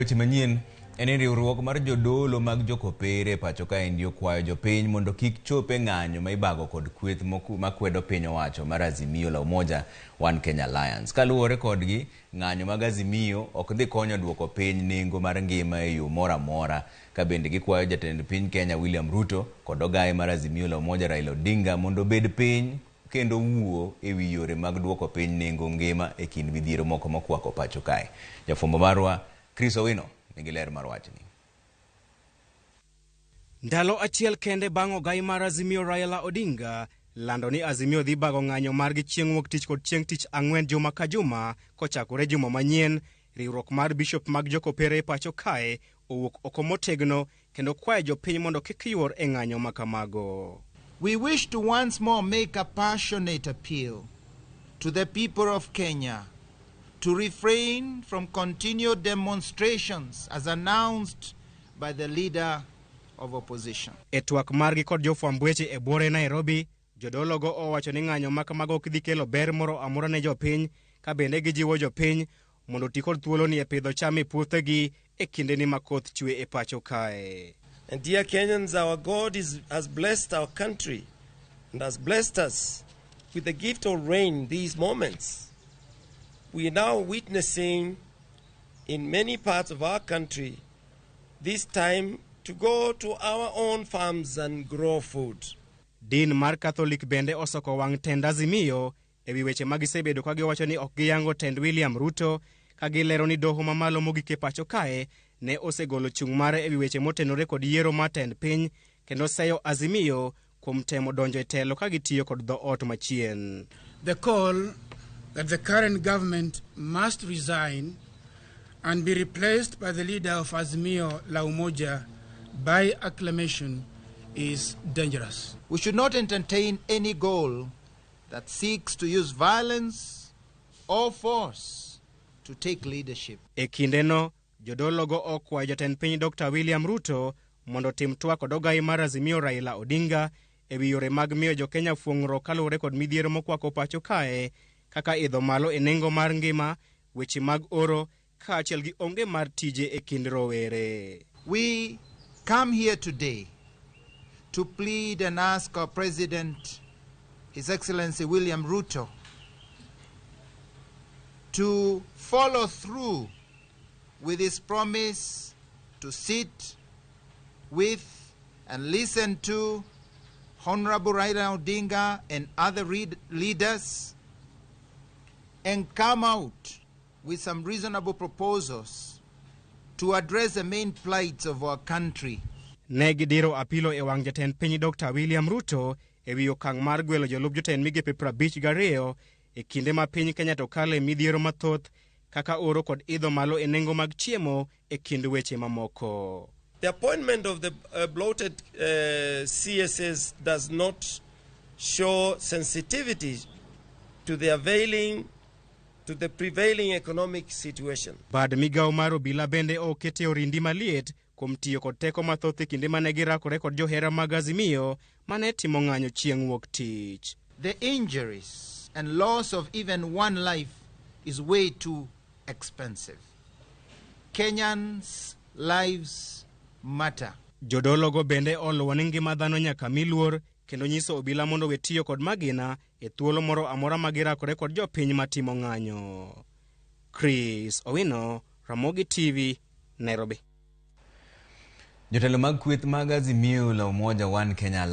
Weche manyien en riwruok mar jodolo mag jokopere pacho ka endio kwayo jopiny mondo kik chope ng'anyo ma ibago kod kweth makwedo piny owacho mar Azimio la Umoja One Kenya Alliance. Kaluwore kodgi, ng'anyo mag Azimio ok dhi konyo duoko piny nengo mar ngima e yo moro amora. Ka bende gikwayo jatend piny Kenya William Ruto kod ogaye mar Azimio la Umoja Raila Odinga mondo bed piny kendo wuo e wi yore mag duoko piny nengo ngima e kind midhiero moko mokwako pacho kae. Jafwambo marwa Wino nigiler mar wachni. Ndalo achiel kende bang' ogai mar Azimio Raila Odinga lando ni Azimio dhi bago ng'anyo margi chieng' wuok tich kod chieng' tich ang'wen juma ka juma kochakore juma manyien, riwruok mar bishop mag jokopere pacho kae owuok oko motegno kendo kwayo jopiny mondo kik yuor e ng'anyo makamago. We wish to once more make a passionate appeal to the people of Kenya to refrain from continued demonstrations as announced by the leader of opposition. E twak margi kod jofwamb weche e bore Nairobi, jodolo go owacho ni ng'anyo makamago ok dhi kelo ber moro amora ne jopiny, ka bende gijiwo jopiny mondo ti kod thuolo ni e pidho cham e puothegi e kinde ni makoth chwe e pacho kae. And dear Kenyans, our God has blessed our country and has blessed us with the gift of rain these moments. We are now witnessing in many parts of our country this time to go to our own farms and grow food. Din mar Catholic bende osoko wang' tend Azimio e wi weche magisebedo ka giwacho ni ok giyango tend William Ruto, ka gilero ni doho mamalo mogik e pacho kae ne osegolo chung' mare e wi weche motenore kod yiero mar tend piny kendo seyo Azimio kuom temo donjo e telo ka gitiyo kod dhoot machien. The call that the current government must resign and be replaced by the leader of Azimio la Umoja by acclamation is dangerous. We should not entertain any goal that seeks to use violence or force to take leadership. E kindeno, jodolo go okwayo jatend piny Dr. William Ruto mondo tim twak kod ogai mar Azimio Raila Odinga e wi yore mag miyo jokenya fuong'ro kaluwore kod midhiero mokwako pacho kae, kaka idho malo e nengo mar ngima, weche mag oro, kaachiel gi onge mar tije e kind rowere. We come here today to plead and ask our President, His Excellency William Ruto, to follow through with his promise to sit with and listen to Honorable Raila Odinga and other leaders and come out with some reasonable proposals to address the main plights of our country. Ne gidiro apilo e wang' jatend piny Dr. William Ruto e wi okang' mar gwelo jolup jotend migepe 52 e kinde ma piny Kenya to kale midhiero mathoth kaka oro kod idho malo e nengo mag chiemo e kind weche mamoko. The appointment of the bloated CSS does not show sensitivity to the prevailing economic situation. Bad migawo mar obila bende okete orindi maliet kuom tiyo kod teko mathoth e kinde mane girakore kod johera mag Azimio mane timo ng'anyo chieng' wuok tich. The injuries and loss of even one life is way too expensive. Kenyans' lives matter. Jodolo go bende oluwo ni ngima dhano nyaka miluor kendo nyiso obila mondo we tiyo kod magina e thuolo moro amora magirakore kod jopiny matimo ng'anyo. Wino, Ramogi TV, Nairobi. Jotelo mag kweth mag Azimio la Umoja One Kenya